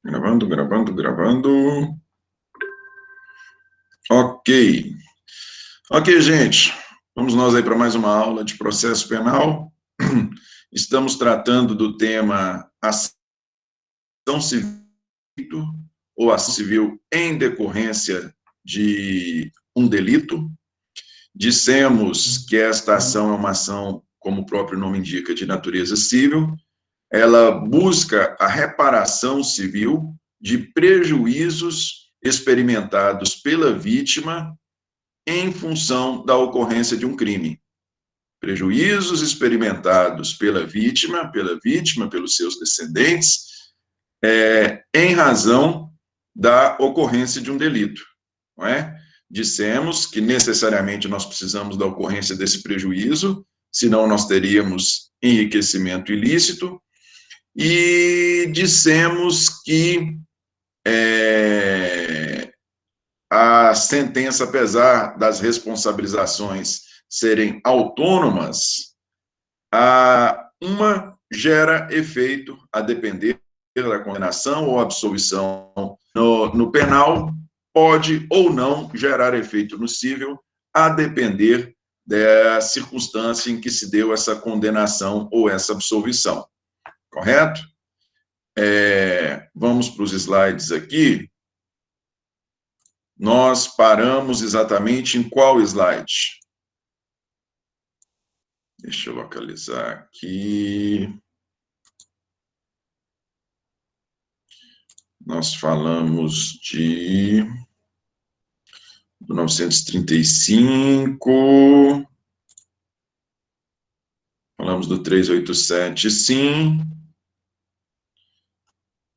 Gravando, gravando, gravando. Ok. Ok, gente. Vamos nós aí para mais uma aula de processo penal. Estamos tratando do tema ação civil ou ação civil em decorrência de um delito. Dissemos que esta ação é uma ação, como o próprio nome indica, de natureza civil. Ela busca a reparação civil de prejuízos experimentados pela vítima em função da ocorrência de um crime. Prejuízos experimentados pela vítima, pelos seus descendentes, em razão da ocorrência de um delito, não é? Dissemos que necessariamente nós precisamos da ocorrência desse prejuízo, senão nós teríamos enriquecimento ilícito, e dissemos que a sentença, apesar das responsabilizações serem autônomas, uma gera efeito a depender da condenação ou absolvição no penal, pode ou não gerar efeito no cível, a depender da circunstância em que se deu essa condenação ou essa absolvição. Correto? Vamos para os slides aqui. Nós paramos exatamente em qual slide? Deixa eu localizar aqui. Nós falamos de 1935, falamos do 387, sim.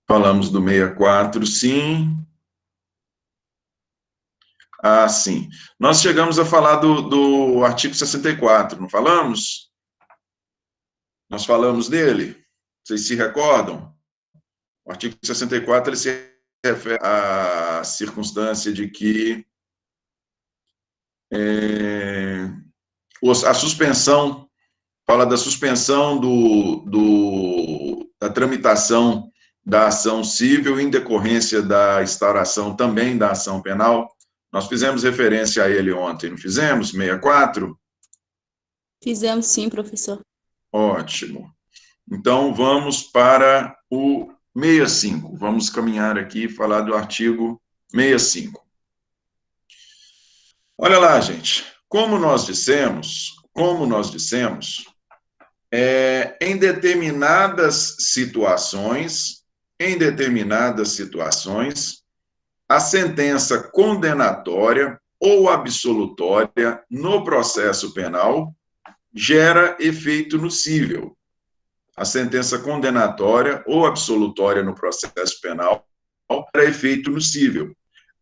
Falamos do 64, sim. Ah, sim. Nós chegamos a falar do artigo 64, não falamos? Nós falamos dele? Vocês se recordam? O artigo 64, ele se refere à circunstância de que a suspensão, fala da suspensão da tramitação da ação civil em decorrência da instauração também da ação penal. Nós fizemos referência a ele ontem, não fizemos? 64? Fizemos sim, professor. Ótimo. Então, vamos para o 65. Vamos caminhar aqui e falar do artigo 65. Olha lá, gente. Como nós dissemos, em determinadas situações, a sentença condenatória ou absolutória no processo penal gera efeito no cível. A sentença condenatória ou absolutória no processo penal gera efeito no cível,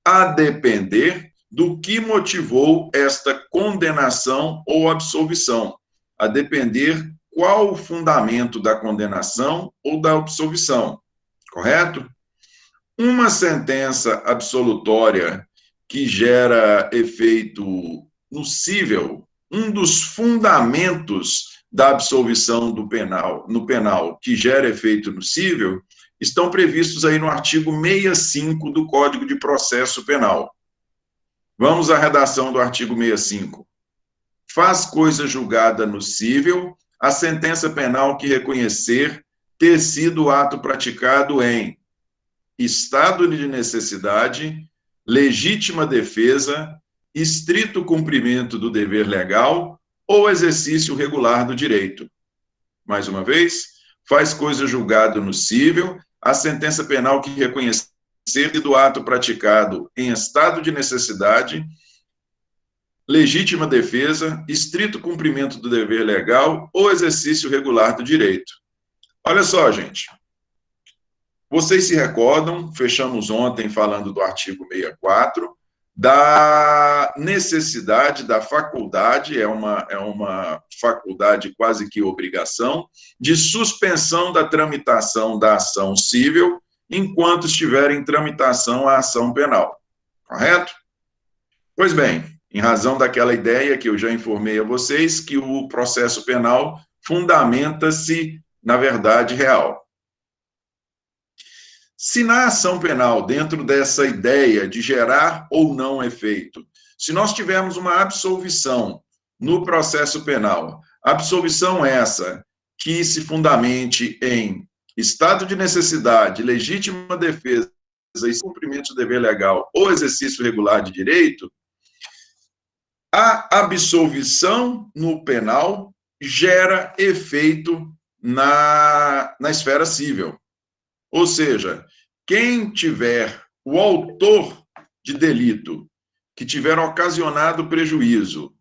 a depender do que motivou esta condenação ou absolvição, a depender qual o fundamento da condenação ou da absolvição, correto? Uma sentença absolutória que gera efeito no cível, um dos fundamentos da absolvição no penal que gera efeito no cível, estão previstos aí no artigo 65 do Código de Processo Penal. Vamos à redação do artigo 65. Faz coisa julgada no cível a sentença penal que reconhecer ter sido o ato praticado em estado de necessidade, legítima defesa, estrito cumprimento do dever legal ou exercício regular do direito. Mais uma vez, faz coisa julgada no cível a sentença penal que reconhecer do ato praticado em estado de necessidade, legítima defesa, estrito cumprimento do dever legal ou exercício regular do direito. Olha só, gente. Vocês se recordam, fechamos ontem falando do artigo 64, da necessidade, da faculdade, é uma faculdade quase que obrigação, de suspensão da tramitação da ação cível enquanto estiver em tramitação a ação penal. Correto? Pois bem, em razão daquela ideia que eu já informei a vocês, que o processo penal fundamenta-se na verdade real. Se na ação penal, dentro dessa ideia de gerar ou não efeito, se nós tivermos uma absolvição no processo penal, absolvição essa que se fundamente em estado de necessidade, legítima defesa e cumprimento do dever legal ou exercício regular de direito, a absolvição no penal gera efeito na esfera civil. Ou seja, quem tiver o autor de delito que tiver ocasionado prejuízo,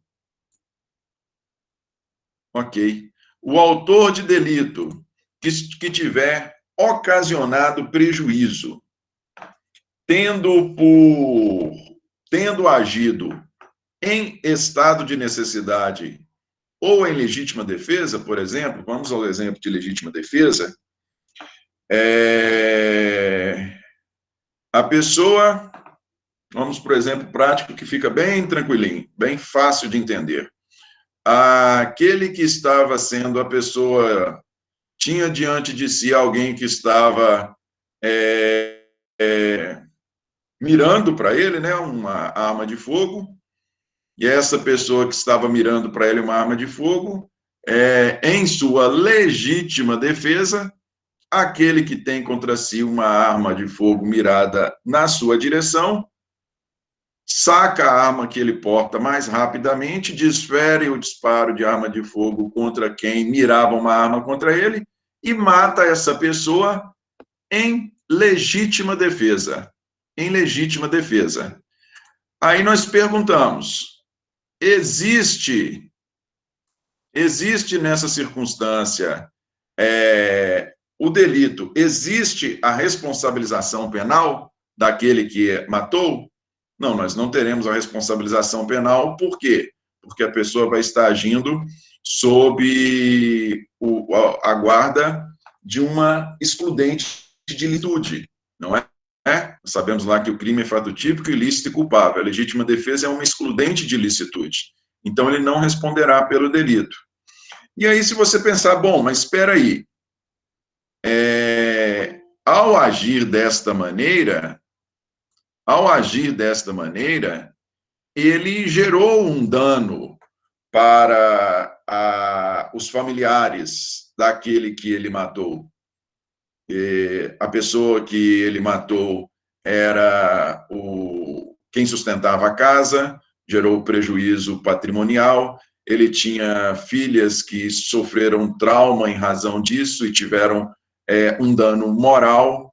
ok? O autor de delito que tiver ocasionado prejuízo, tendo agido em estado de necessidade ou em legítima defesa, por exemplo, vamos ao exemplo de legítima defesa, a pessoa, vamos para o exemplo prático que fica bem tranquilinho, bem fácil de entender. Aquele que estava sendo a pessoa, tinha diante de si alguém que estava mirando para ele, né, uma arma de fogo, e essa pessoa que estava mirando para ele uma arma de fogo, em sua legítima defesa, aquele que tem contra si uma arma de fogo mirada na sua direção, saca a arma que ele porta mais rapidamente, desfere o disparo de arma de fogo contra quem mirava uma arma contra ele e mata essa pessoa em legítima defesa. Em legítima defesa. Aí nós perguntamos, existe nessa circunstância o delito, existe a responsabilização penal daquele que matou? Não, nós não teremos a responsabilização penal, por quê? Porque a pessoa vai estar agindo sob a guarda de uma excludente de licitude, não é? Sabemos lá que o crime é fato típico, ilícito e culpável. A legítima defesa é uma excludente de licitude. Então, ele não responderá pelo delito. E aí, se você pensar, bom, mas espera aí, ao agir desta maneira, ele gerou um dano para os familiares daquele que ele matou. A pessoa que ele matou era quem sustentava a casa, gerou prejuízo patrimonial, ele tinha filhas que sofreram trauma em razão disso e tiveram um dano moral.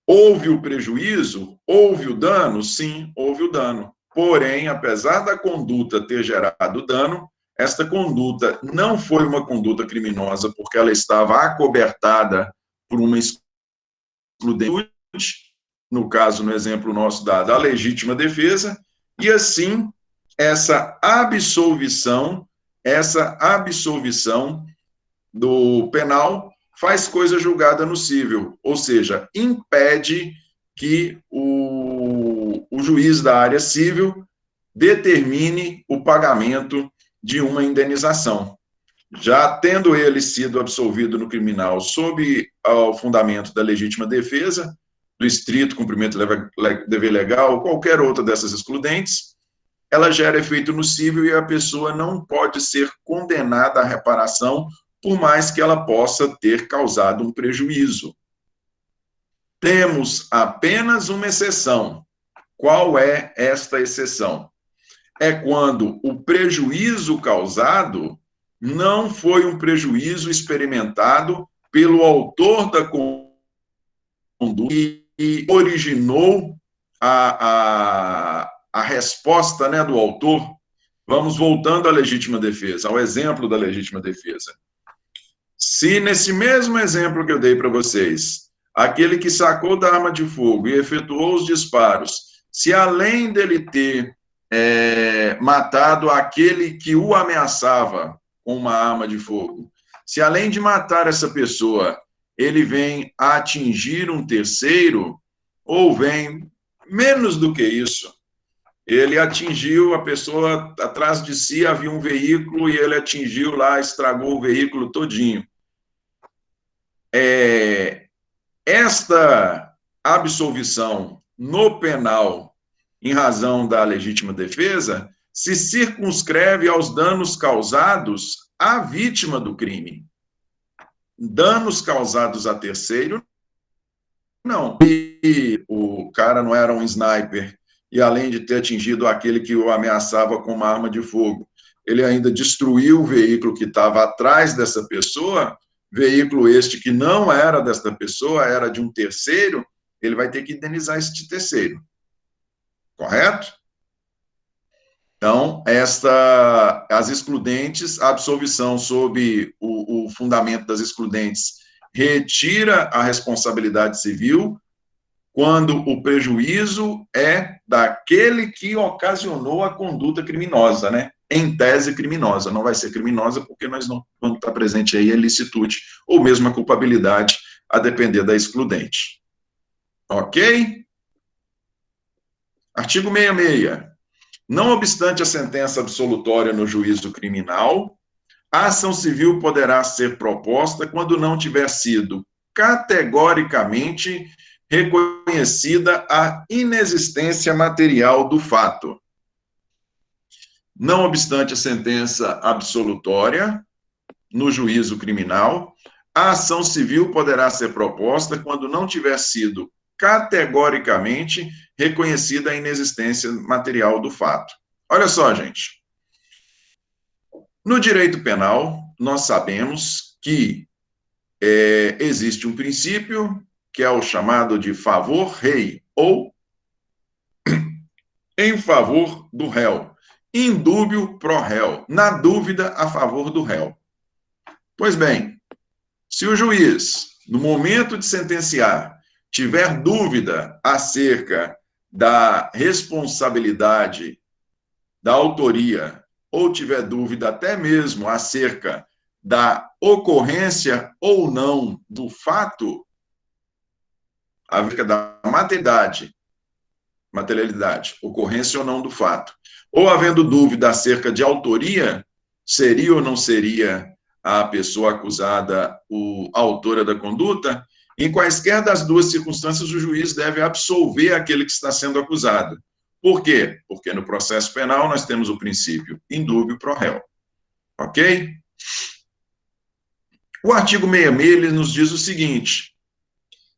Houve o prejuízo? Houve o dano? Sim, houve o dano. Porém, apesar da conduta ter gerado dano, esta conduta não foi uma conduta criminosa porque ela estava acobertada por uma excludente, no caso, no exemplo nosso da legítima defesa, e assim, essa absolvição do penal faz coisa julgada no cível, ou seja, impede que o juiz da área civil determine o pagamento de uma indenização. Já tendo ele sido absolvido no criminal sob o fundamento da legítima defesa, do estrito cumprimento do dever legal, ou qualquer outra dessas excludentes, ela gera efeito no cível e a pessoa não pode ser condenada à reparação, por mais que ela possa ter causado um prejuízo. Temos apenas uma exceção. Qual é esta exceção? É quando o prejuízo causado não foi um prejuízo experimentado pelo autor da conduta e originou a resposta, né, do autor. Vamos voltando à legítima defesa, ao exemplo da legítima defesa. Se nesse mesmo exemplo que eu dei para vocês, aquele que sacou da arma de fogo e efetuou os disparos, se além dele ter matado aquele que o ameaçava com uma arma de fogo, se além de matar essa pessoa, ele vem a atingir um terceiro, ou vem menos do que isso, ele atingiu a pessoa, atrás de si havia um veículo e ele atingiu lá, estragou o veículo todinho. Esta absolvição no penal, em razão da legítima defesa, se circunscreve aos danos causados à vítima do crime. Danos causados a terceiro, não. E o cara não era um sniper, e além de ter atingido aquele que o ameaçava com uma arma de fogo, ele ainda destruiu o veículo que estava atrás dessa pessoa, veículo este que não era desta pessoa, era de um terceiro, ele vai ter que indenizar este terceiro. Correto? Então, as excludentes, a absolvição sob o fundamento das excludentes retira a responsabilidade civil quando o prejuízo é daquele que ocasionou a conduta criminosa, né? Em tese criminosa. Não vai ser criminosa porque nós não vamos estar presente aí a ilicitude ou mesmo a culpabilidade, a depender da excludente. Ok? Artigo 66. Não obstante a sentença absolutória no juízo criminal, a ação civil poderá ser proposta quando não tiver sido categoricamente reconhecida a inexistência material do fato. Não obstante a sentença absolutória no juízo criminal, a ação civil poderá ser proposta quando não tiver sido categoricamente reconhecida a inexistência material do fato. Olha só, gente. No direito penal, nós sabemos que existe um princípio que é o chamado de favor rei, ou em favor do réu, in dúbio pro réu, na dúvida a favor do réu. Pois bem, se o juiz, no momento de sentenciar, tiver dúvida acerca da responsabilidade, da autoria, ou tiver dúvida até mesmo acerca da ocorrência ou não do fato, acerca da materialidade, ocorrência ou não do fato, ou havendo dúvida acerca de autoria, seria ou não seria a pessoa acusada a autora da conduta, em quaisquer das duas circunstâncias o juiz deve absolver aquele que está sendo acusado. Por quê? Porque no processo penal nós temos o princípio in dúbio pro réu. Ok? O artigo 66 ele nos diz o seguinte: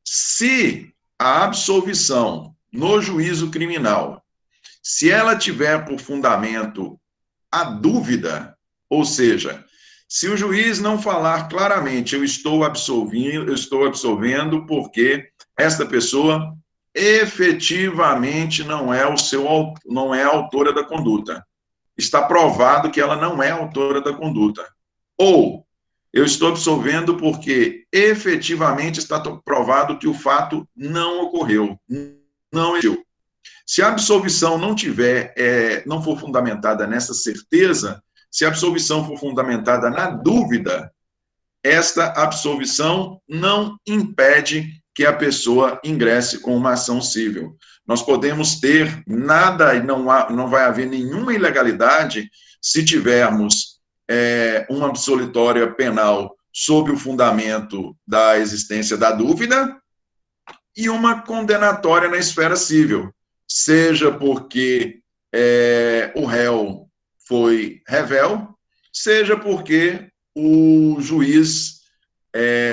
se a absolvição no juízo criminal, se ela tiver por fundamento a dúvida, ou seja, se o juiz não falar claramente, eu estou absolvendo porque esta pessoa efetivamente não é a autora da conduta. Está provado que ela não é autora da conduta. Ou eu estou absolvendo porque efetivamente está provado que o fato não ocorreu, não existiu. Se a absolvição não for fundamentada nessa certeza, se a absolvição for fundamentada na dúvida, esta absolvição não impede que a pessoa ingresse com uma ação civil. Nós podemos ter nada e não vai haver nenhuma ilegalidade se tivermos uma absolutória penal sob o fundamento da existência da dúvida e uma condenatória na esfera civil, seja porque o réu foi revel, seja porque o juiz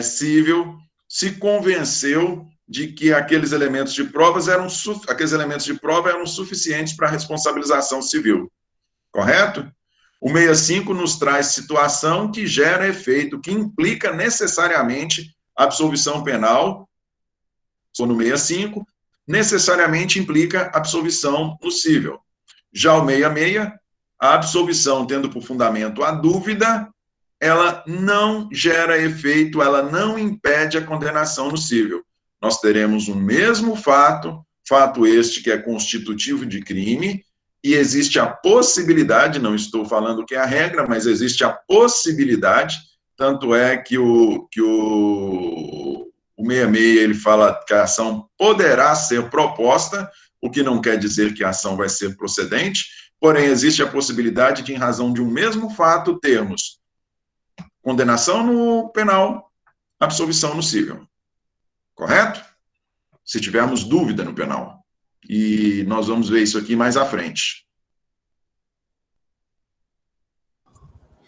civil se convenceu de que aqueles elementos de prova eram suficientes para a responsabilização civil. Correto? O 65 nos traz situação que gera efeito, que implica necessariamente absolvição penal, no 65, necessariamente implica absolvição no cível. Já o 66, a absolvição tendo por fundamento a dúvida, ela não gera efeito, ela não impede a condenação no cível. Nós teremos o mesmo fato este que é constitutivo de crime, e existe a possibilidade, não estou falando que é a regra, mas existe a possibilidade, tanto é que o 66, ele fala que a ação poderá ser proposta, o que não quer dizer que a ação vai ser procedente, porém existe a possibilidade de, em razão de um mesmo fato, termos condenação no penal, absolvição no cível. correto? Se tivermos dúvida no penal. E nós vamos ver isso aqui mais à frente.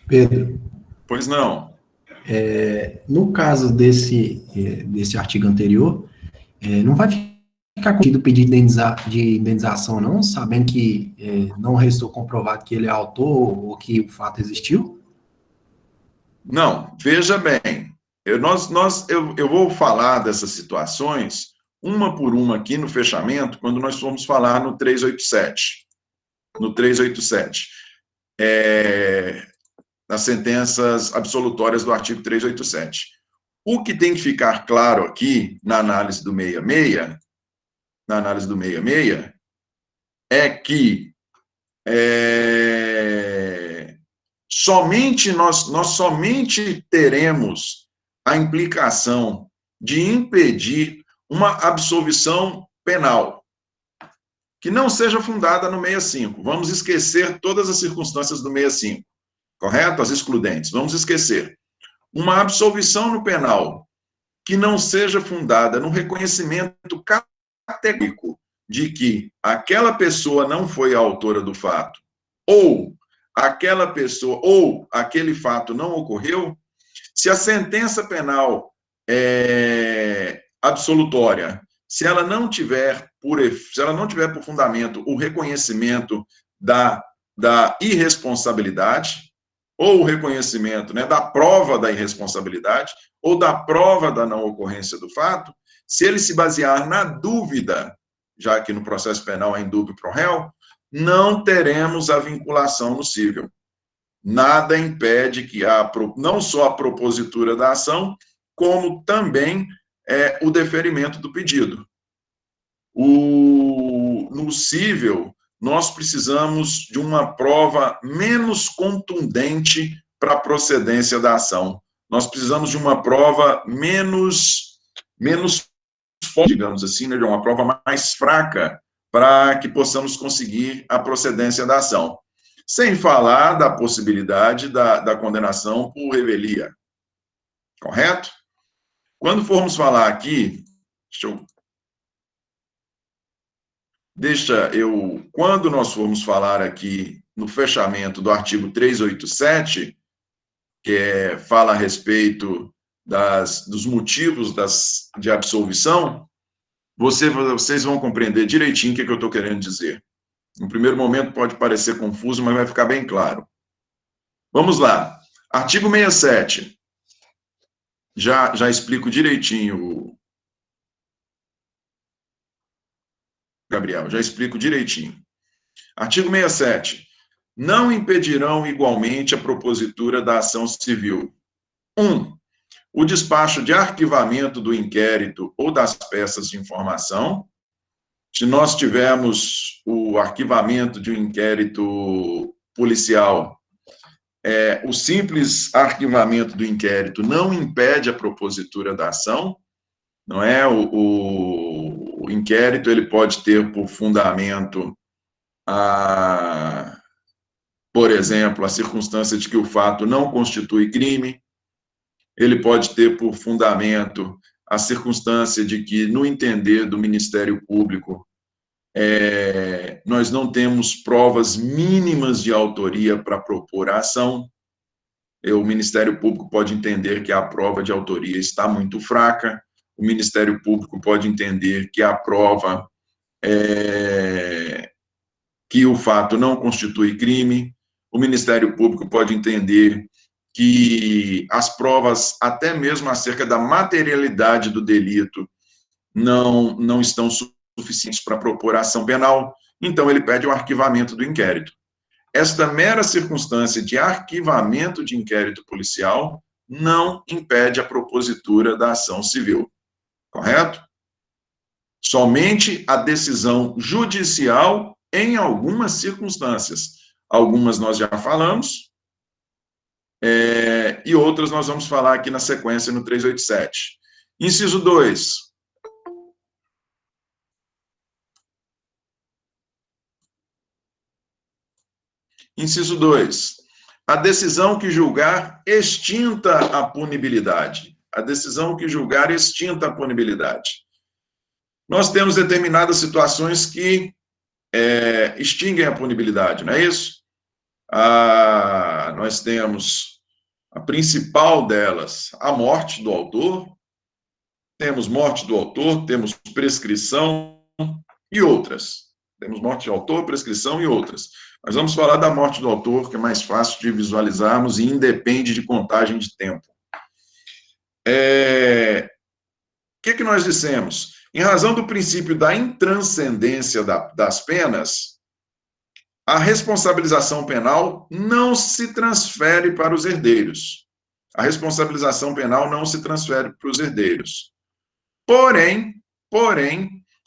Pedro, Pois não. no caso desse artigo anterior, não vai ficar contido pedido de indenização, não, sabendo que não restou comprovado que ele é autor ou que o fato existiu? Não, veja bem, eu vou falar dessas situações, uma por uma aqui no fechamento, quando nós formos falar no 387. No 387. Nas sentenças absolutórias do artigo 387. O que tem que ficar claro aqui, na análise do 66, é que nós somente teremos a implicação de impedir uma absolvição penal que não seja fundada no 65. Vamos esquecer todas as circunstâncias do 65, correto? As excludentes. Vamos esquecer. Uma absolvição no penal que não seja fundada no reconhecimento categórico de que aquela pessoa não foi a autora do fato, ou aquela pessoa, ou aquele fato não ocorreu, se a sentença penal absolutória, se ela não tiver por fundamento o reconhecimento da irresponsabilidade, ou o reconhecimento, né, da prova da irresponsabilidade, ou da prova da não ocorrência do fato, se ele se basear na dúvida, já que no processo penal é indúbio pro réu, não teremos a vinculação no cível. Nada impede que não só a propositura da ação, como também o deferimento do pedido. No cível, nós precisamos de uma prova menos contundente para a procedência da ação. Nós precisamos de uma prova menos forte, digamos assim, né, de uma prova mais fraca para que possamos conseguir a procedência da ação. Sem falar da possibilidade da condenação por revelia. Correto? Quando formos falar aqui, quando nós formos falar aqui no fechamento do artigo 387, que fala a respeito dos motivos de absolvição, vocês vão compreender direitinho o que eu estou querendo dizer. No primeiro momento pode parecer confuso, mas vai ficar bem claro. Vamos lá. Artigo 67. Já explico direitinho, Gabriel, já explico direitinho. Artigo 67. Não impedirão igualmente a propositura da ação civil. 1. O despacho de arquivamento do inquérito ou das peças de informação. Se nós tivermos o arquivamento de um inquérito policial, o simples arquivamento do inquérito não impede a propositura da ação, não é? O inquérito ele pode ter por fundamento, por exemplo, a circunstância de que o fato não constitui crime, ele pode ter por fundamento a circunstância de que, no entender do Ministério Público, nós não temos provas mínimas de autoria para propor a ação. O Ministério Público pode entender que a prova de autoria está muito fraca, o Ministério Público pode entender que a prova que o fato não constitui crime, o Ministério Público pode entender que as provas, até mesmo acerca da materialidade do delito, não estão suficientes para propor a ação penal, então ele pede o arquivamento do inquérito. Esta mera circunstância de arquivamento de inquérito policial não impede a propositura da ação civil, correto? Somente a decisão judicial em algumas circunstâncias. Algumas nós já falamos, e outras nós vamos falar aqui na sequência no 387. Inciso 2. Inciso 2. A decisão que julgar extinta a punibilidade. a decisão que julgar extinta a punibilidade. Nós temos determinadas situações que extinguem a punibilidade, não é isso? Nós temos a principal delas, a morte do autor, temos morte do autor, temos prescrição e outras. Temos morte do autor, prescrição e outras. Mas vamos falar da morte do autor, que é mais fácil de visualizarmos e independe de contagem de tempo. O que nós dissemos? Em razão do princípio da intranscendência das penas, a responsabilização penal não se transfere para os herdeiros. A responsabilização penal não se transfere para os herdeiros. Porém,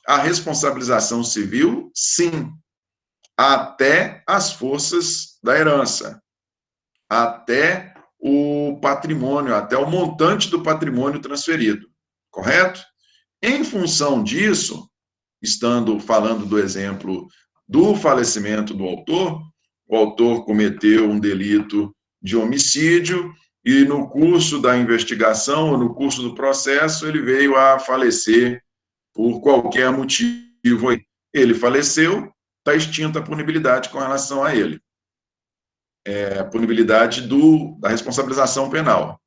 a responsabilização civil, sim, até as forças da herança, até o patrimônio, até o montante do patrimônio transferido, correto? Em função disso, falando do exemplo do falecimento do autor, o autor cometeu um delito de homicídio e no curso da investigação, ou no curso do processo, ele veio a falecer por qualquer motivo. Ele faleceu, está extinta a punibilidade com relação a ele. A punibilidade da responsabilização penal.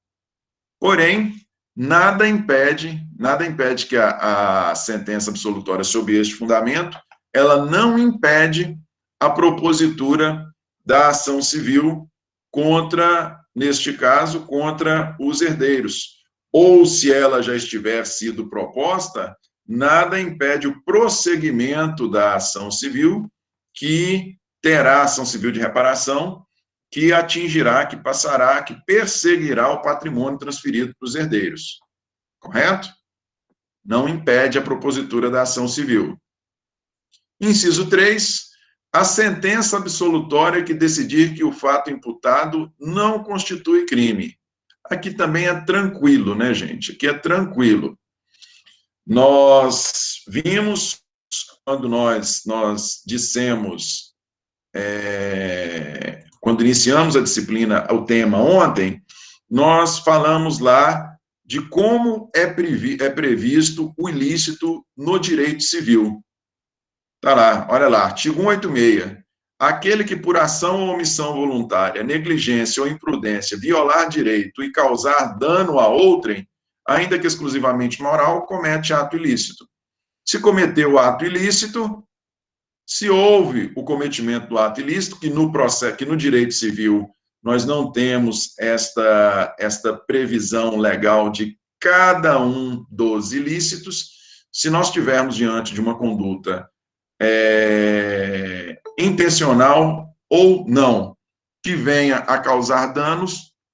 Porém, nada impede que a sentença absolutória sob este fundamento, ela não impede a propositura da ação civil neste caso, contra os herdeiros. Ou, se ela já estiver sido proposta, nada impede o prosseguimento da ação civil, que terá ação civil de reparação, que atingirá, que passará, que perseguirá o patrimônio transferido para os herdeiros. Correto? Não impede a propositura da ação civil. Inciso 3, a sentença absolutória que decidir que o fato imputado não constitui crime. Aqui também é tranquilo, né, gente? Aqui é tranquilo. Nós vimos, quando nós dissemos, quando iniciamos a disciplina, o tema ontem, nós falamos lá de como é previsto o ilícito no direito civil. Está lá, olha lá, artigo 186. Aquele que por ação ou omissão voluntária, negligência ou imprudência, violar direito e causar dano a outrem, ainda que exclusivamente moral, comete ato ilícito. Se cometeu o ato ilícito, se houve o cometimento do ato ilícito, que no direito civil nós não temos esta previsão legal de cada um dos ilícitos, se nós estivermos diante de uma conduta intencional ou não, que venha a causar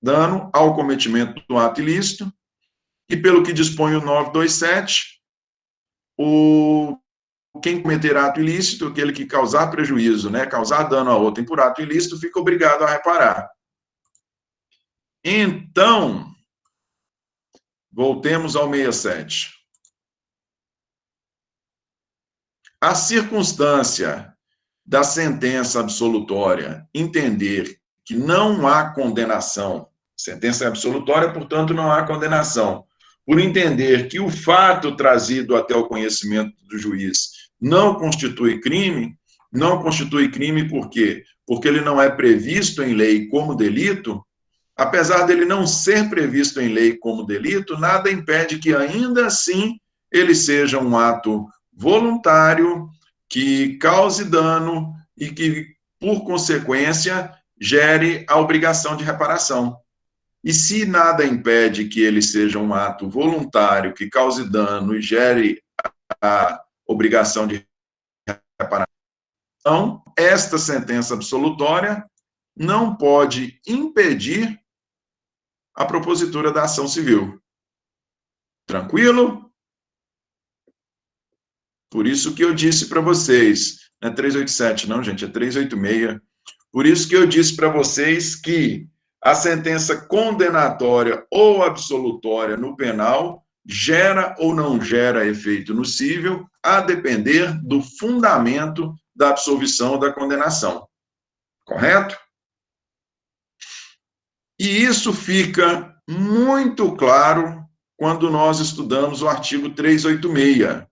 dano ao cometimento do ato ilícito, e pelo que dispõe o 927, quem cometer ato ilícito, aquele que causar prejuízo, né, causar dano a outrem por ato ilícito, fica obrigado a reparar. Então, voltemos ao 67. A circunstância da sentença absolutória entender que não há condenação, sentença absolutória, portanto, não há condenação, por entender que o fato trazido até o conhecimento do juiz não constitui crime por quê? Porque ele não é previsto em lei como delito. Apesar dele não ser previsto em lei como delito, nada impede que, ainda assim, ele seja um ato voluntário, que cause dano e que, por consequência, gere a obrigação de reparação. E se nada impede que ele seja um ato voluntário, que cause dano e gere a obrigação de reparação, então, esta sentença absolutória não pode impedir a propositura da ação civil. Tranquilo? Por isso que eu disse para vocês, não é 387 não, gente, é 386. Por isso que eu disse para vocês que a sentença condenatória ou absolutória no penal gera ou não gera efeito no cível, a depender do fundamento da absolvição ou da condenação. Correto? E isso fica muito claro quando nós estudamos o artigo 386.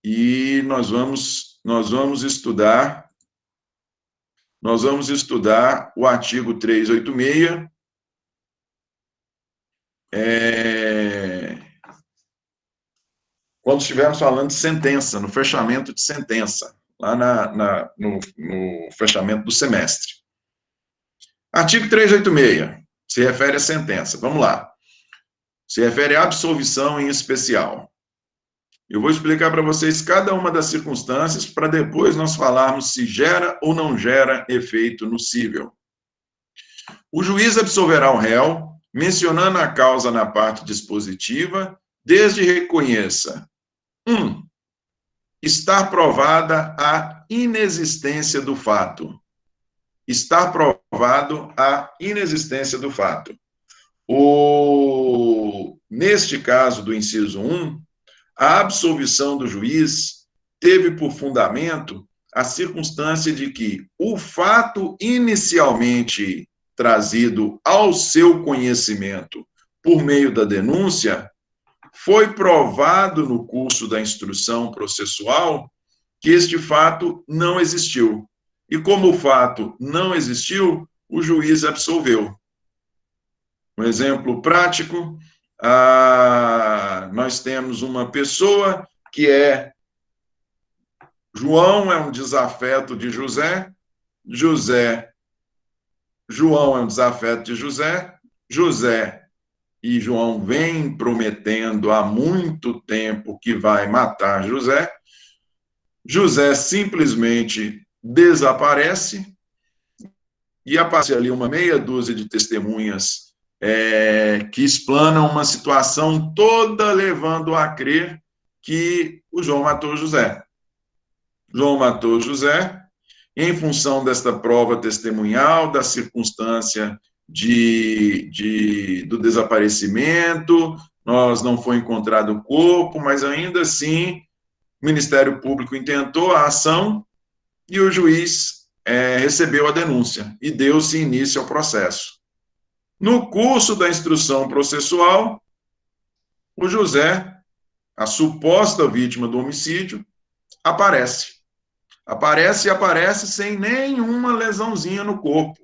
E nós vamos estudar o artigo 386, quando estivermos falando de sentença, no fechamento de sentença, lá no fechamento do semestre. Artigo 386, se refere à sentença. Vamos lá. Se refere à absolvição em especial. Eu vou explicar para vocês cada uma das circunstâncias para depois nós falarmos se gera ou não gera efeito nocível. O juiz absolverá o réu, mencionando a causa na parte dispositiva, desde reconheça: 1. Estar provada a inexistência do fato. Estar provado a inexistência do fato. Neste caso do inciso 1, a absolvição do juiz teve por fundamento a circunstância de que o fato inicialmente trazido ao seu conhecimento por meio da denúncia foi provado no curso da instrução processual que este fato não existiu. E como o fato não existiu, o juiz absolveu. Um exemplo prático, nós temos uma pessoa que João é um desafeto de José, João é um desafeto de José, José e João vêm prometendo há muito tempo que vai matar José, José simplesmente desaparece e aparece ali uma meia dúzia de testemunhas que explanam uma situação toda levando a crer que o João matou José. João matou José, em função desta prova testemunhal, da circunstância do desaparecimento, nós não foi encontrado o corpo, mas ainda assim o Ministério Público intentou a ação e o juiz recebeu a denúncia e deu-se início ao processo. No curso da instrução processual, o José, a suposta vítima do homicídio, aparece sem nenhuma lesãozinha no corpo.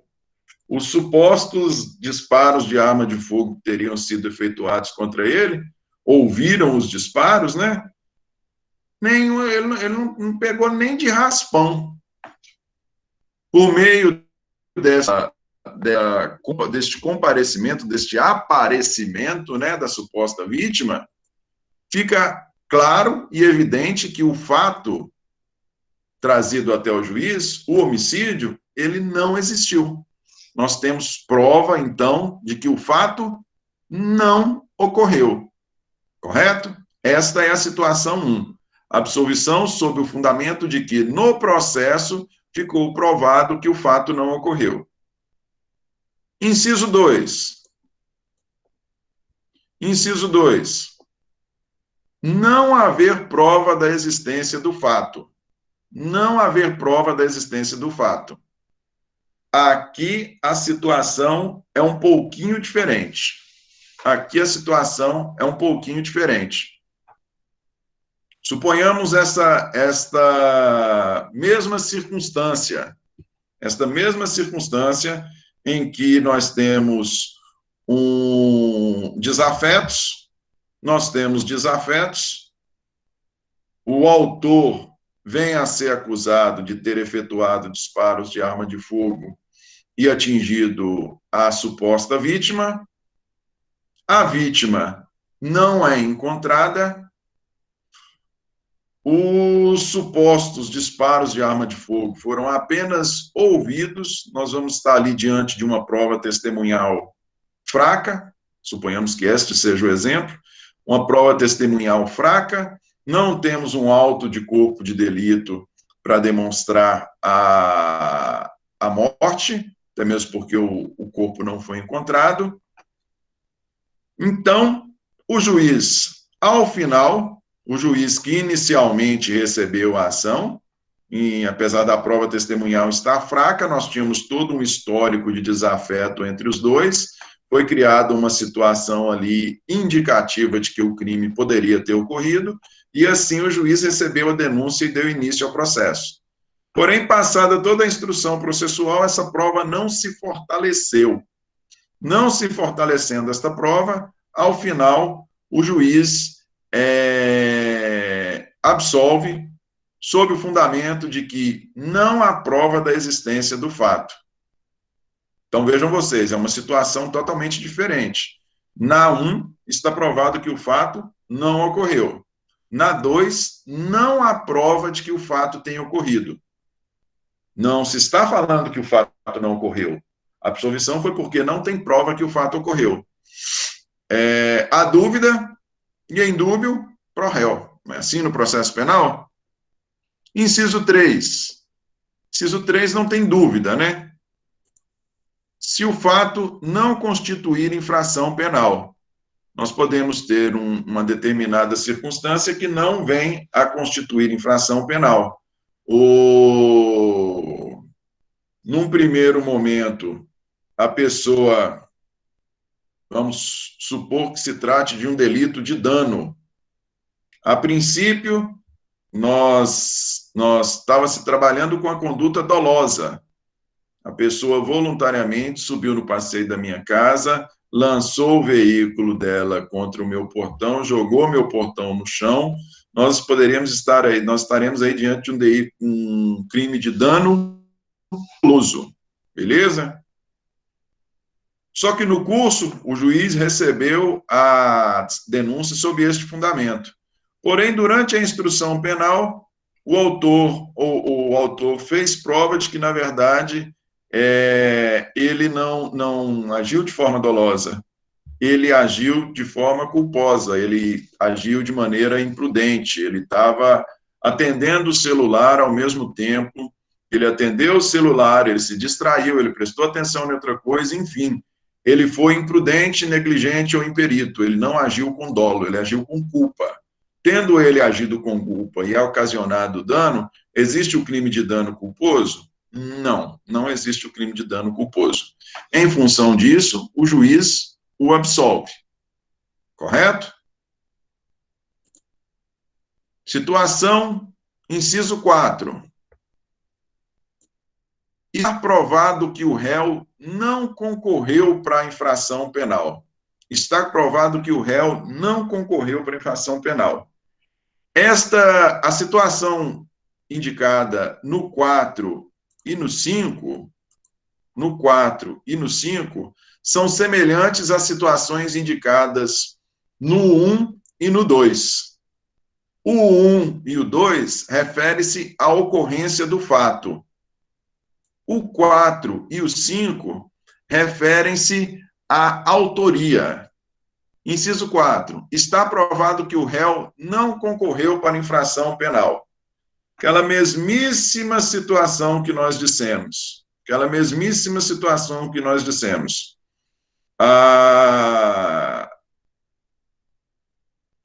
Os supostos disparos de arma de fogo que teriam sido efetuados contra ele, ouviram os disparos, né? Ele não pegou nem de raspão. Por meio deste comparecimento, deste aparecimento, né, da suposta vítima, fica claro e evidente que o fato trazido até o juiz, o homicídio, ele não existiu. Nós temos prova, então, de que o fato não ocorreu. Correto? Esta é a situação 1. Absolvição sob o fundamento de que, no processo, ficou provado que o fato não ocorreu. Inciso 2. Inciso 2. Não haver prova da existência do fato. Não haver prova da existência do fato. Aqui a situação é um pouquinho diferente. Suponhamos esta mesma circunstância em que nós temos desafetos, o autor vem a ser acusado de ter efetuado disparos de arma de fogo e atingido a suposta vítima, a vítima não é encontrada, os supostos disparos de arma de fogo foram apenas ouvidos, nós vamos estar ali diante de uma prova testemunhal fraca, suponhamos que este seja o exemplo, uma prova testemunhal fraca, não temos um auto de corpo de delito para demonstrar a morte, até mesmo porque o corpo não foi encontrado. Então, o juiz, ao final, o juiz que inicialmente recebeu a ação, apesar da prova testemunhal estar fraca, nós tínhamos todo um histórico de desafeto entre os dois, foi criada uma situação ali indicativa de que o crime poderia ter ocorrido, e assim o juiz recebeu a denúncia e deu início ao processo. Porém, passada toda a instrução processual, essa prova não se fortaleceu. Não se fortalecendo esta prova, ao final, o juiz absolve sob o fundamento de que não há prova da existência do fato. Então, vejam vocês, é uma situação totalmente diferente. Na 1, está provado que o fato não ocorreu. Na 2, não há prova de que o fato tenha ocorrido. Não se está falando que o fato não ocorreu. A absolvição foi porque não tem prova que o fato ocorreu. Há dúvida e, em dúbio, pro réu. Não é assim no processo penal? Inciso 3. Inciso 3 não tem dúvida, né? Se o fato não constituir infração penal, nós podemos ter uma determinada circunstância que não vem a constituir infração penal. Num primeiro momento, a pessoa, vamos supor que se trate de um delito de dano. A princípio, nós estava se trabalhando com a conduta dolosa. A pessoa voluntariamente subiu no passeio da minha casa, lançou o veículo dela contra o meu portão, jogou meu portão no chão. Nós estaremos aí diante de um crime de dano doloso, beleza? Só que no curso, o juiz recebeu a denúncia sob este fundamento. Porém, durante a instrução penal, o autor fez prova de que, na verdade, ele não agiu de forma dolosa, ele agiu de forma culposa, ele agiu de maneira imprudente, ele estava atendendo o celular ao mesmo tempo, ele atendeu o celular, ele se distraiu, ele prestou atenção em outra coisa, enfim, ele foi imprudente, negligente ou imperito, ele não agiu com dolo, ele agiu com culpa. Tendo ele agido com culpa e ocasionado dano, existe o crime de dano culposo? Não, não existe o crime de dano culposo. Em função disso, o juiz o absolve. Correto? Situação, inciso 4. Está provado que o réu não concorreu para a infração penal. Está provado que o réu não concorreu para a infração penal. A situação indicada no 4 e no 5, são semelhantes às situações indicadas no 1 e no 2. O 1 e o 2 refere-se à ocorrência do fato. O 4 e o 5 referem-se à autoria. Inciso 4. Está provado que o réu não concorreu para infração penal. Aquela mesmíssima situação que nós dissemos.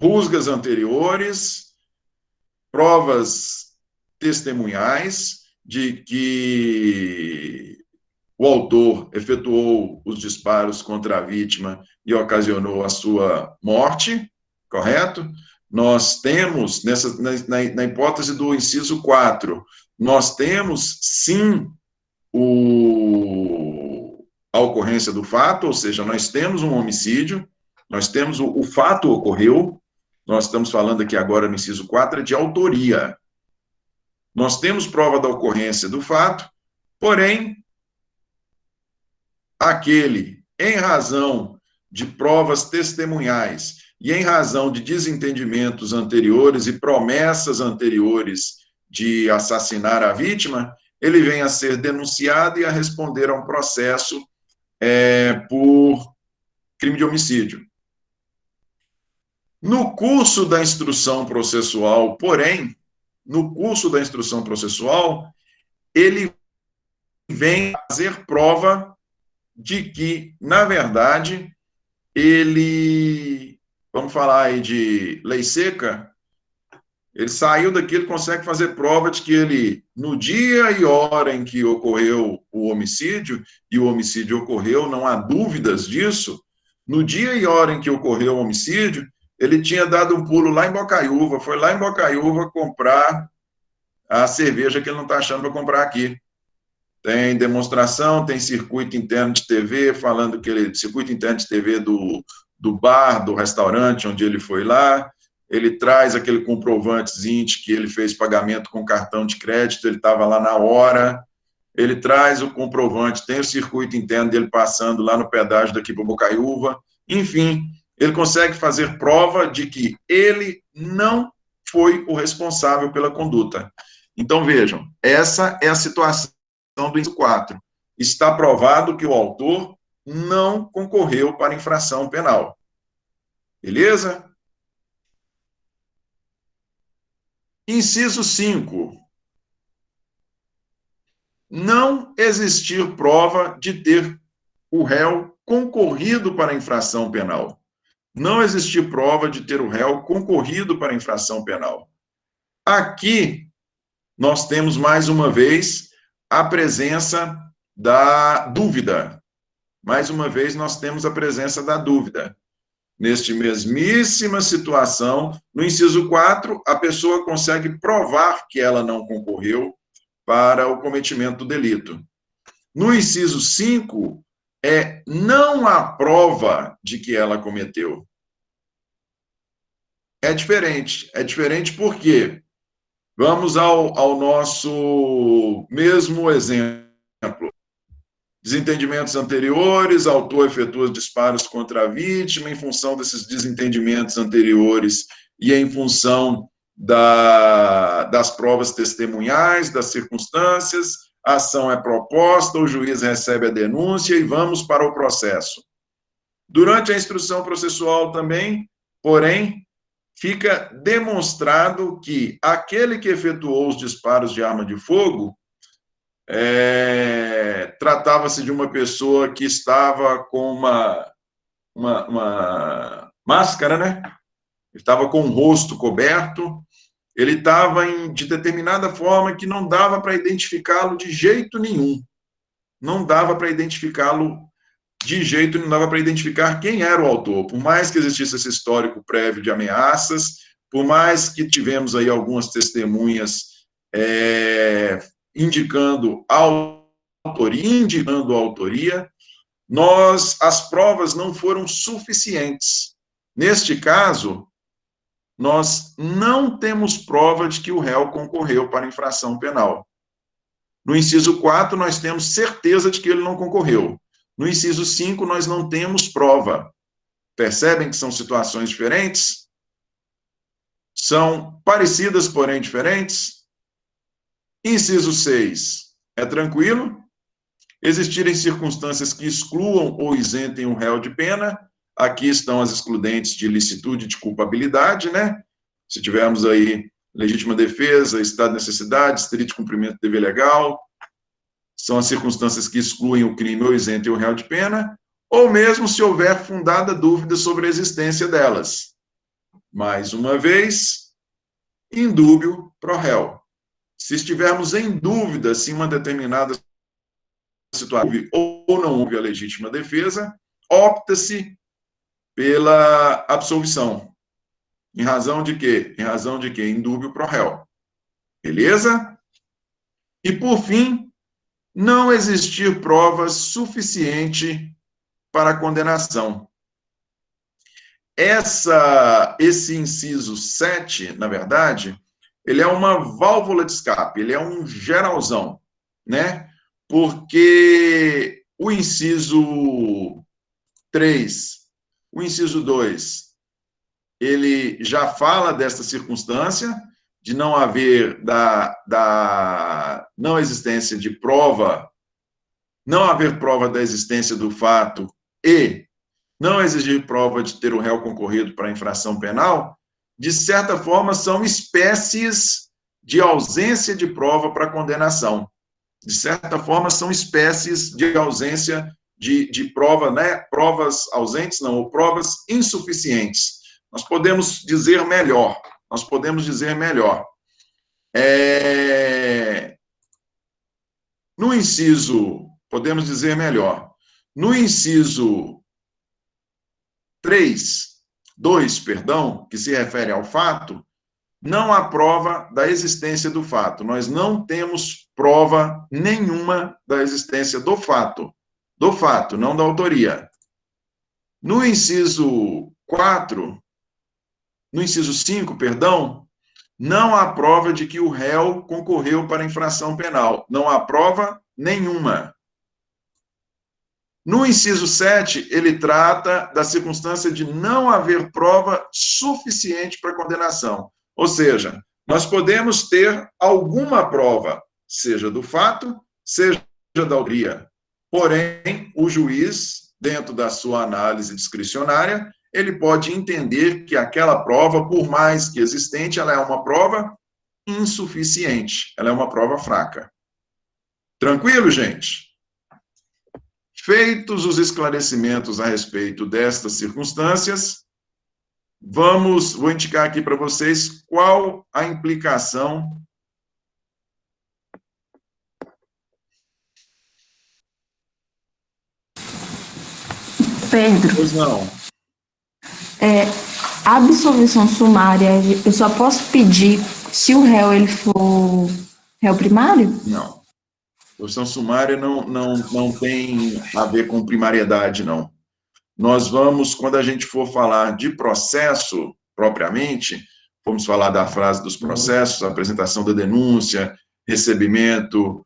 Rusgas anteriores, provas testemunhais de que o autor efetuou os disparos contra a vítima e ocasionou a sua morte, correto? Nós temos, na hipótese do inciso 4, nós temos, sim, a ocorrência do fato, ou seja, nós temos um homicídio, nós temos o fato ocorreu, nós estamos falando aqui agora no inciso 4, de autoria. Nós temos prova da ocorrência do fato, porém, aquele, em razão de provas testemunhais e em razão de desentendimentos anteriores e promessas anteriores de assassinar a vítima, ele vem a ser denunciado e a responder a um processo por crime de homicídio. No curso da instrução processual, porém, ele vem a fazer prova de que, na verdade, vamos falar aí de lei seca, Ele saiu daqui, ele consegue fazer prova de que ele, no dia e hora em que ocorreu o homicídio, e o homicídio ocorreu, não há dúvidas disso, no dia e hora em que ocorreu o homicídio, ele tinha dado um pulo lá em Bocaiúva, foi lá em Bocaiúva comprar a cerveja que ele não está achando para comprar aqui. Tem demonstração, tem circuito interno de TV, falando que ele, circuito interno de TV do bar, do restaurante onde ele foi lá, ele traz aquele comprovantezinho de que ele fez pagamento com cartão de crédito, ele estava lá na hora, ele traz o comprovante, tem o circuito interno dele passando lá no pedágio daqui para Bocaiúva, enfim, ele consegue fazer prova de que ele não foi o responsável pela conduta. Então, vejam, essa é a situação do inciso 4. Está provado que o autor não concorreu para infração penal. Beleza? Inciso 5. Não existir prova de ter o réu concorrido para a infração penal. Não existir prova de ter o réu concorrido para a infração penal. Aqui, nós temos, mais uma vez, a presença da dúvida. Mais uma vez, nós temos a presença da dúvida. Neste mesmíssima situação, no inciso 4, a pessoa consegue provar que ela não concorreu para o cometimento do delito. No inciso 5, não há prova de que ela cometeu. É diferente por quê? Vamos ao nosso mesmo exemplo. Desentendimentos anteriores, autor efetua disparos contra a vítima, em função desses desentendimentos anteriores e em função das provas testemunhais, das circunstâncias, a ação é proposta, o juiz recebe a denúncia e vamos para o processo. Durante a instrução processual também, porém, fica demonstrado que aquele que efetuou os disparos de arma de fogo tratava-se de uma pessoa que estava com uma máscara, né? Ele estava com o rosto coberto, ele estava de determinada forma que não dava para identificá-lo de jeito nenhum. Não dava para identificá-lo de jeito, não dava para identificar quem era o autor. Por mais que existisse esse histórico prévio de ameaças, por mais que tivemos aí algumas testemunhas indicando a autoria, as provas não foram suficientes. Neste caso, nós não temos prova de que o réu concorreu para infração penal. No inciso 4, nós temos certeza de que ele não concorreu. No inciso 5, nós não temos prova. Percebem que são situações diferentes? São parecidas, porém diferentes? Inciso 6, é tranquilo? Existirem circunstâncias que excluam ou isentem o réu de pena, aqui estão as excludentes de ilicitude e de culpabilidade, né? Se tivermos aí legítima defesa, estado de necessidade, estrito cumprimento do dever legal, são as circunstâncias que excluem o crime ou isentem o réu de pena, ou mesmo se houver fundada dúvida sobre a existência delas. Mais uma vez, indúbio pro réu. Se estivermos em dúvida se uma determinada situação ou não houve a legítima defesa, opta-se pela absolvição. Em razão de quê? Em razão de quê? Indúbio pro réu. Beleza? E, por fim, não existir prova suficiente para a condenação. Esse inciso 7, na verdade, ele é uma válvula de escape, ele é um geralzão, né? Porque o inciso 3, o inciso 2, ele já fala dessa circunstância de não haver da não existência de prova, não haver prova da existência do fato e não exigir prova de ter o réu concorrido para a infração penal, de certa forma, são espécies de ausência de prova para condenação. De certa forma, são espécies de ausência de prova, né? Provas ausentes, não, ou provas insuficientes. Nós podemos dizer melhor, nós podemos dizer melhor. No inciso, podemos dizer melhor, no inciso 2, que se refere ao fato, não há prova da existência do fato. Nós não temos prova nenhuma da existência do fato, não da autoria. No inciso 5, não há prova de que o réu concorreu para a infração penal. Não há prova nenhuma. No inciso 7, ele trata da circunstância de não haver prova suficiente para condenação. Ou seja, nós podemos ter alguma prova, seja do fato, seja da autoria. Porém, o juiz, dentro da sua análise discricionária, ele pode entender que aquela prova, por mais que existente, ela é uma prova insuficiente, ela é uma prova fraca. Tranquilo, gente? Feitos os esclarecimentos a respeito destas circunstâncias, vou indicar aqui para vocês qual a implicação. Pedro. Pois não. A absolvição sumária, eu só posso pedir se o réu ele for réu primário? Não. Absolvição sumária não tem a ver com primariedade, não. Nós vamos, quando a gente for falar de processo, propriamente, vamos falar da frase dos processos, apresentação da denúncia, recebimento,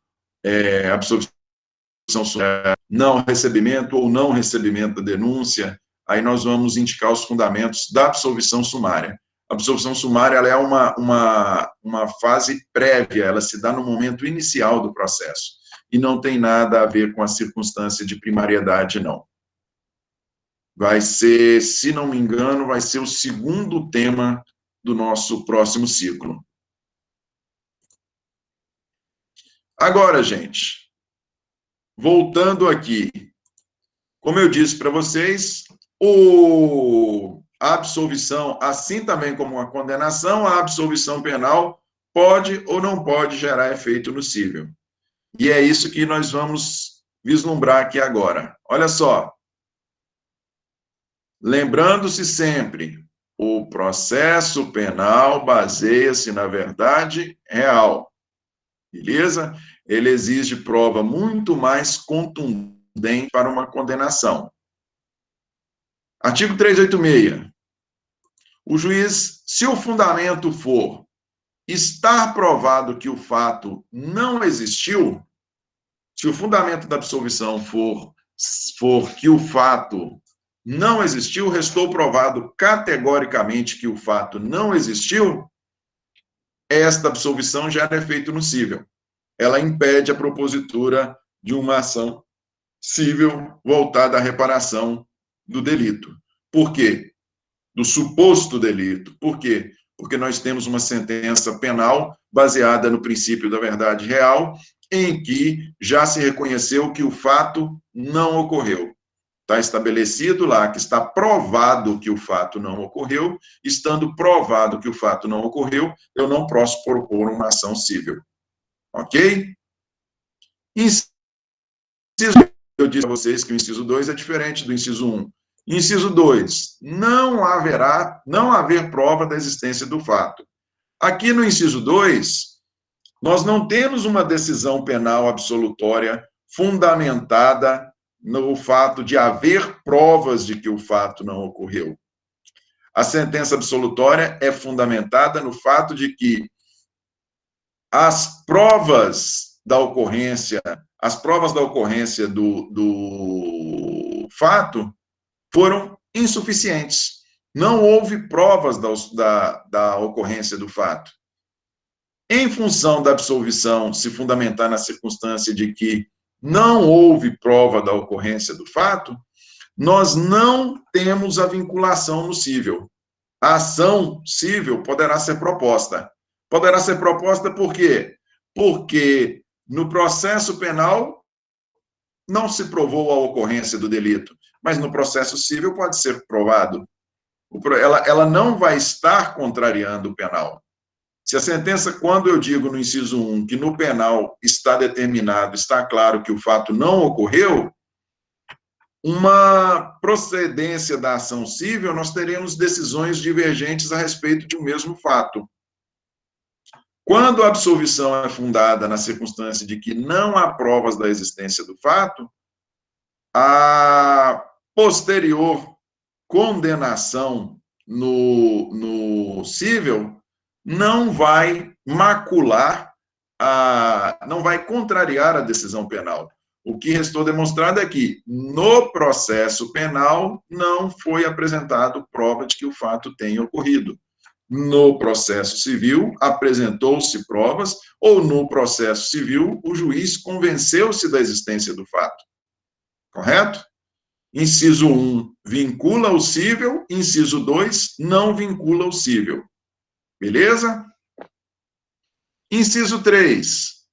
absolvição sumária, não recebimento ou não recebimento da denúncia, aí nós vamos indicar os fundamentos da absolvição sumária. A absolvição sumária ela é uma fase prévia, ela se dá no momento inicial do processo, e não tem nada a ver com a circunstância de primariedade, não. Vai ser, se não me engano, vai ser o segundo tema do nosso próximo ciclo. Agora, gente, voltando aqui, como eu disse para vocês, a absolvição, assim também como a condenação, a absolvição penal pode ou não pode gerar efeito nocível. E é isso que nós vamos vislumbrar aqui agora. Olha só. Lembrando-se sempre, o processo penal baseia-se na verdade real. Beleza? Ele exige prova muito mais contundente para uma condenação. Artigo 386. O juiz, se o fundamento for estar provado que o fato não existiu, se o fundamento da absolvição for que o fato não existiu, restou provado categoricamente que o fato não existiu, esta absolvição gera efeito nocível. Ela impede a propositura de uma ação cível voltada à reparação do delito. Por quê? Do suposto delito. Por quê? Porque nós temos uma sentença penal baseada no princípio da verdade real, em que já se reconheceu que o fato não ocorreu. Está estabelecido lá que está provado que o fato não ocorreu. Estando provado que o fato não ocorreu, eu não posso propor uma ação cível. Ok? Inciso, eu disse a vocês que o inciso 2 é diferente do inciso 1. Inciso 2, não haver prova da existência do fato. Aqui no inciso 2, nós não temos uma decisão penal absolutória fundamentada no fato de haver provas de que o fato não ocorreu. A sentença absolutória é fundamentada no fato de que as provas da ocorrência do fato foram insuficientes. Não houve provas da ocorrência do fato. Em função da absolvição se fundamentar na circunstância de que não houve prova da ocorrência do fato, nós não temos a vinculação nocível. A ação cível poderá ser proposta. Poderá ser proposta por quê? Porque no processo penal não se provou a ocorrência do delito, mas no processo cível pode ser provado. ela não vai estar contrariando o penal. Se a sentença, quando eu digo no inciso 1 que no penal está determinado, está claro que o fato não ocorreu, uma procedência da ação civil, nós teremos decisões divergentes a respeito de um mesmo fato. Quando a absolvição é fundada na circunstância de que não há provas da existência do fato, a posterior condenação no cível não vai macular, não vai contrariar a decisão penal. O que restou demonstrado é que, no processo penal, não foi apresentado prova de que o fato tenha ocorrido. No processo civil, apresentou-se provas, ou no processo civil, o juiz convenceu-se da existência do fato. Correto? Inciso 1, vincula o cível. Inciso 2, não vincula o cível. Beleza? Inciso 3.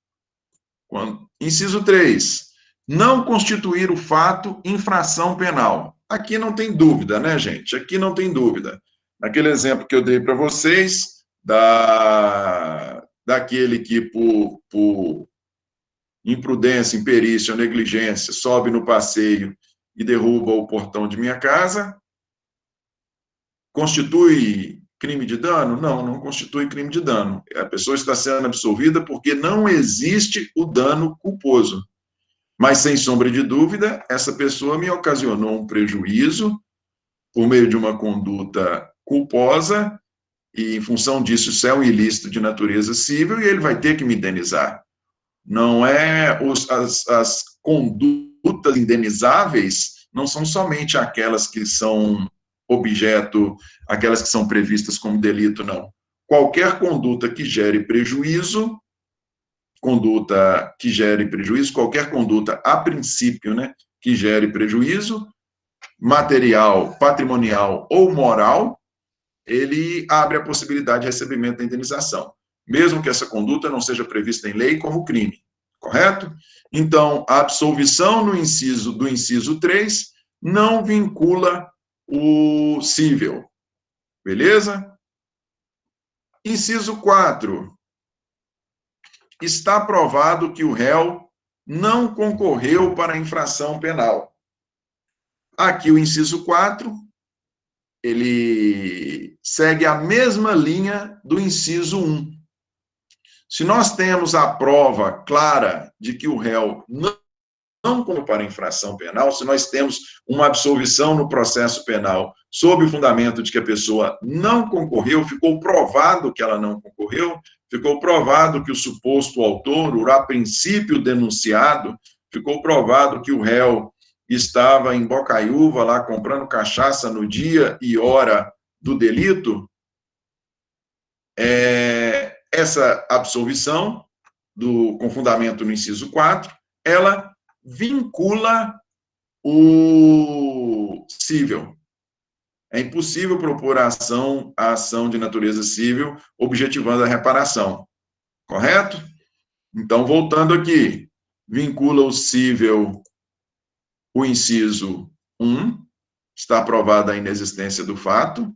Inciso 3. Não constituir o fato infração penal. Aqui não tem dúvida, né, gente? Aqui não tem dúvida. Naquele exemplo que eu dei para vocês, daquele que por imprudência, imperícia ou negligência sobe no passeio e derruba o portão de minha casa, constitui crime de dano? Não, não constitui crime de dano. A pessoa está sendo absolvida porque não existe o dano culposo. Mas, sem sombra de dúvida, essa pessoa me ocasionou um prejuízo por meio de uma conduta culposa e, em função disso, isso é um ilícito de natureza civil e ele vai ter que me indenizar. Não é as condutas indenizáveis, não são somente aquelas que são objeto, aquelas que são previstas como delito, não. Qualquer conduta que gere prejuízo, qualquer conduta, a princípio, né, que gere prejuízo, material, patrimonial ou moral, ele abre a possibilidade de recebimento da indenização, mesmo que essa conduta não seja prevista em lei como crime, correto? Então, a absolvição do inciso 3 não vincula o cível, beleza? Inciso 4. Está provado que o réu não concorreu para a infração penal. Aqui o inciso 4, ele segue a mesma linha do inciso 1. Se nós temos a prova clara de que o réu não concorreu para a infração penal, se nós temos uma absolvição no processo penal sob o fundamento de que a pessoa não concorreu, ficou provado que ela não concorreu, ficou provado que o suposto autor, o a princípio denunciado, ficou provado que o réu estava em Bocaiúva, lá comprando cachaça no dia e hora do delito, essa absolvição, com fundamento no inciso 4, ela vincula o cível. É impossível propor a ação de natureza cível objetivando a reparação. Correto? Então, voltando aqui, vincula o cível o inciso 1, está aprovada a inexistência do fato.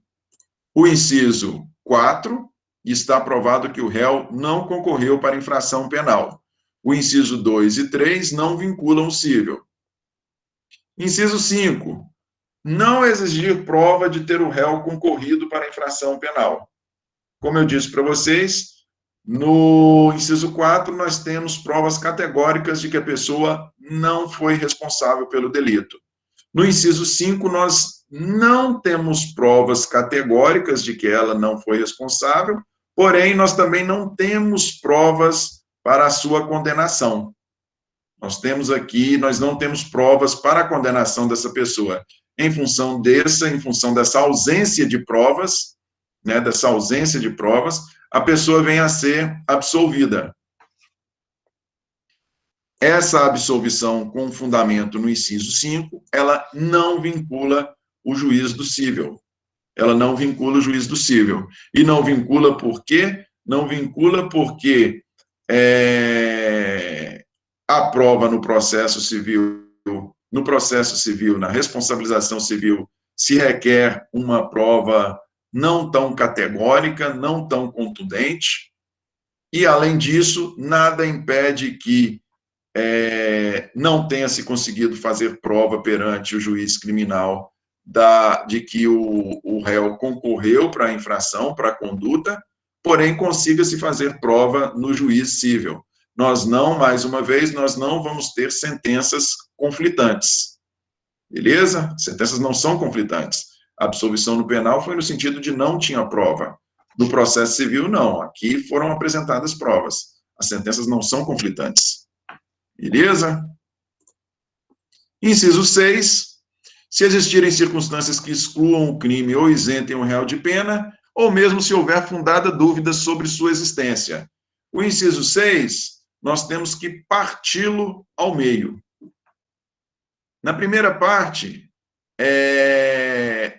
O inciso 4, está aprovado que o réu não concorreu para infração penal. O inciso 2 e 3 não vinculam o cível. Inciso 5, não exigir prova de ter o réu concorrido para a infração penal. Como eu disse para vocês, no inciso 4, nós temos provas categóricas de que a pessoa não foi responsável pelo delito. No inciso 5, nós não temos provas categóricas de que ela não foi responsável, porém, nós também não temos provas para a sua condenação. Nós não temos provas para a condenação dessa pessoa. Em função dessa ausência de provas, né, a pessoa vem a ser absolvida. Essa absolvição com fundamento no inciso 5, ela não vincula o juiz do cível. Ela não vincula o juiz do cível. E não vincula por quê? Não vincula porque a prova no processo civil, na responsabilização civil, se requer uma prova não tão categórica, não tão contundente, e, além disso, nada impede que não tenha se conseguido fazer prova perante o juiz criminal de que o réu concorreu para a infração, para a conduta, porém consiga se fazer prova no juiz cível. Nós não, mais uma vez, nós não vamos ter sentenças conflitantes. Beleza? Sentenças não são conflitantes. A absolvição no penal foi no sentido de não tinha prova. No processo civil, não. Aqui foram apresentadas provas. As sentenças não são conflitantes. Beleza? Inciso 6. Se existirem circunstâncias que excluam o crime ou isentem o réu de pena, ou mesmo se houver fundada dúvida sobre sua existência. O inciso 6, nós temos que parti-lo ao meio. Na primeira parte,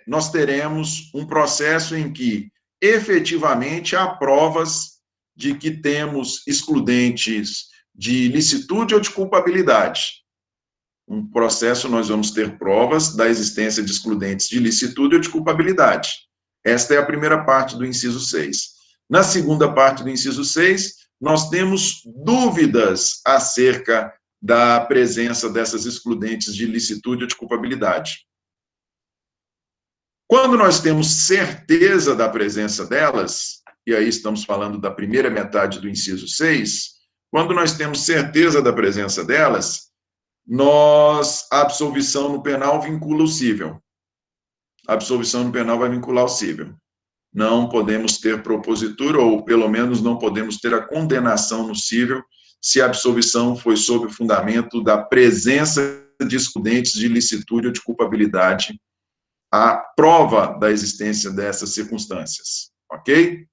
nós teremos um processo em que, efetivamente, há provas de que temos excludentes de licitude ou de culpabilidade. Um processo, nós vamos ter provas da existência de excludentes de licitude ou de culpabilidade. Esta é a primeira parte do inciso 6. Na segunda parte do inciso 6, nós temos dúvidas acerca da presença dessas excludentes de licitude ou de culpabilidade. Quando nós temos certeza da presença delas, e aí estamos falando da primeira metade do inciso 6, quando nós temos certeza da presença delas, a absolvição no penal vincula o cível. A absolvição no penal vai vincular o cível. Não podemos ter propositura, ou pelo menos não podemos ter a condenação no cível, se a absolvição foi sob o fundamento da presença de excludentes de licitude ou de culpabilidade, a prova da existência dessas circunstâncias, ok?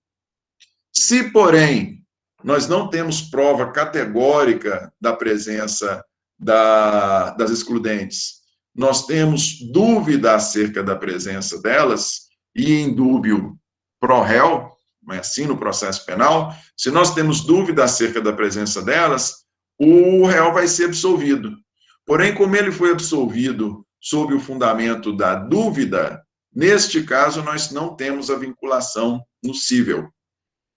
Se, porém, nós não temos prova categórica da presença das excludentes, nós temos dúvida acerca da presença delas, e em dúbio pro réu, não é assim no processo penal, se nós temos dúvida acerca da presença delas, o réu vai ser absolvido. Porém, como ele foi absolvido sob o fundamento da dúvida, neste caso, nós não temos a vinculação no cível.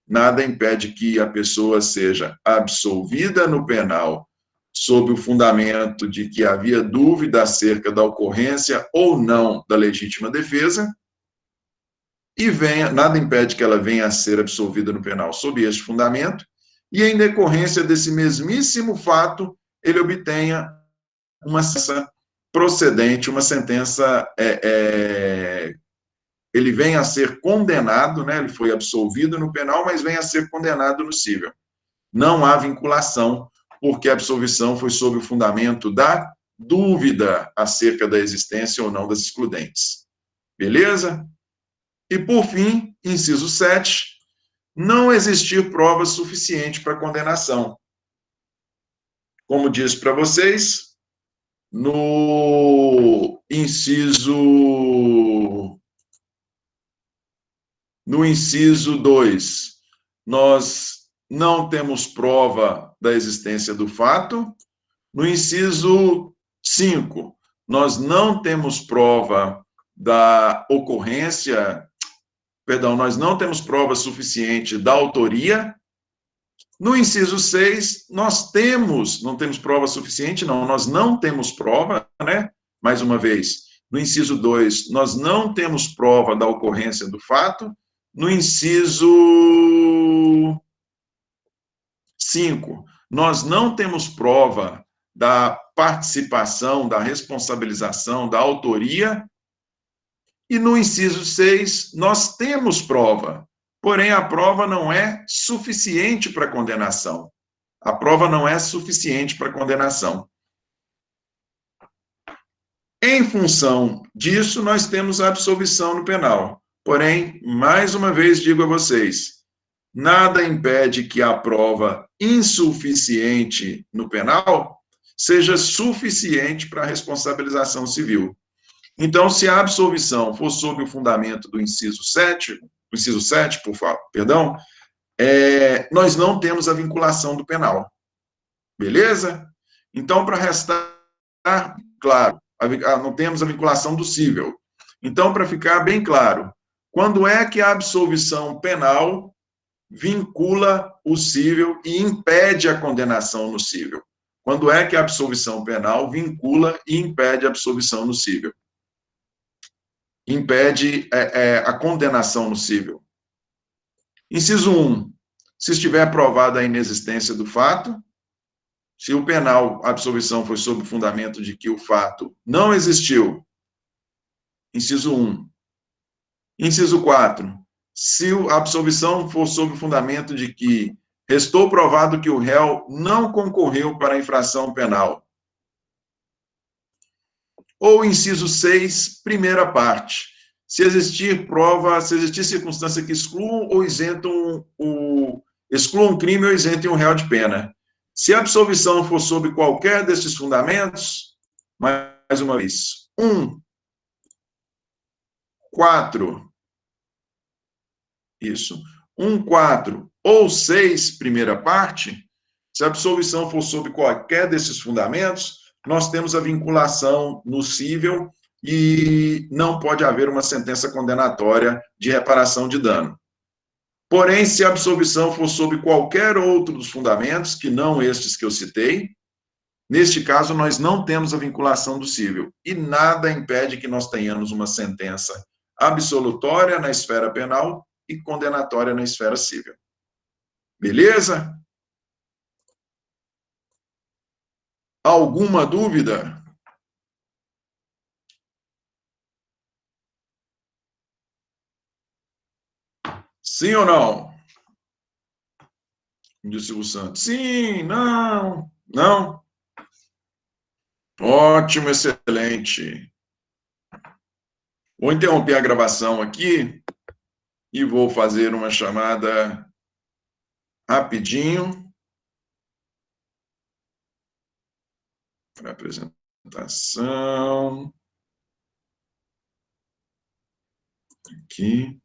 Nada impede que a pessoa seja absolvida no penal sob o fundamento de que havia dúvida acerca da ocorrência ou não da legítima defesa, e nada impede que ela venha a ser absolvida no penal sob este fundamento, e em decorrência desse mesmíssimo fato, ele obtenha uma sentença procedente, uma sentença, ele venha a ser condenado, né, ele foi absolvido no penal, mas venha a ser condenado no cível. Não há vinculação, porque a absolvição foi sob o fundamento da dúvida acerca da existência ou não das excludentes. Beleza? E, por fim, inciso 7, não existir prova suficiente para condenação. Como disse para vocês, no inciso 2, nós não temos prova da existência do fato. No inciso 5, nós não temos prova da ocorrência, nós não temos prova suficiente da autoria. No inciso 6, nós não temos prova suficiente, nós não temos prova, né? Mais uma vez, no inciso 2, nós não temos prova da ocorrência do fato. No inciso 5, nós não temos prova da participação, da responsabilização, da autoria. E no inciso 6, nós temos prova, porém a prova não é suficiente para condenação. A prova não é suficiente para condenação. Em função disso, nós temos a absolvição no penal. Porém, mais uma vez digo a vocês, nada impede que a prova insuficiente no penal seja suficiente para a responsabilização civil. Então, se a absolvição for sob o fundamento do inciso 7, nós não temos a vinculação do penal. Beleza? Então, para restar claro, não temos a vinculação do cível. Então, para ficar bem claro, quando é que a absolvição penal vincula o cível e impede a condenação no cível? Quando é que a absolvição penal vincula e impede a absolvição no cível? Impede a condenação no cível. Inciso 1, se estiver provada a inexistência do fato, se o penal, a absolvição foi sob o fundamento de que o fato não existiu. Inciso 1. Inciso 4, se a absolvição for sob o fundamento de que restou provado que o réu não concorreu para a infração penal. Ou inciso 6, primeira parte, se existir prova, se existir circunstância que excluam ou isentam excluam um crime ou isentem um réu de pena. Se a absolvição for sob qualquer desses fundamentos, mais uma vez, 1, 4, isso, 1, 4 ou 6, primeira parte, se a absolvição for sob qualquer desses fundamentos, nós temos a vinculação no cível e não pode haver uma sentença condenatória de reparação de dano. Porém, se a absolvição for sob qualquer outro dos fundamentos, que não estes que eu citei, neste caso, nós não temos a vinculação do cível, e nada impede que nós tenhamos uma sentença absolutória na esfera penal e condenatória na esfera civil. Beleza? Alguma dúvida? Sim ou não? Disse o Santos. Sim, não, não. Ótimo, excelente. Vou interromper a gravação aqui e vou fazer uma chamada rapidinho para apresentação. Aqui.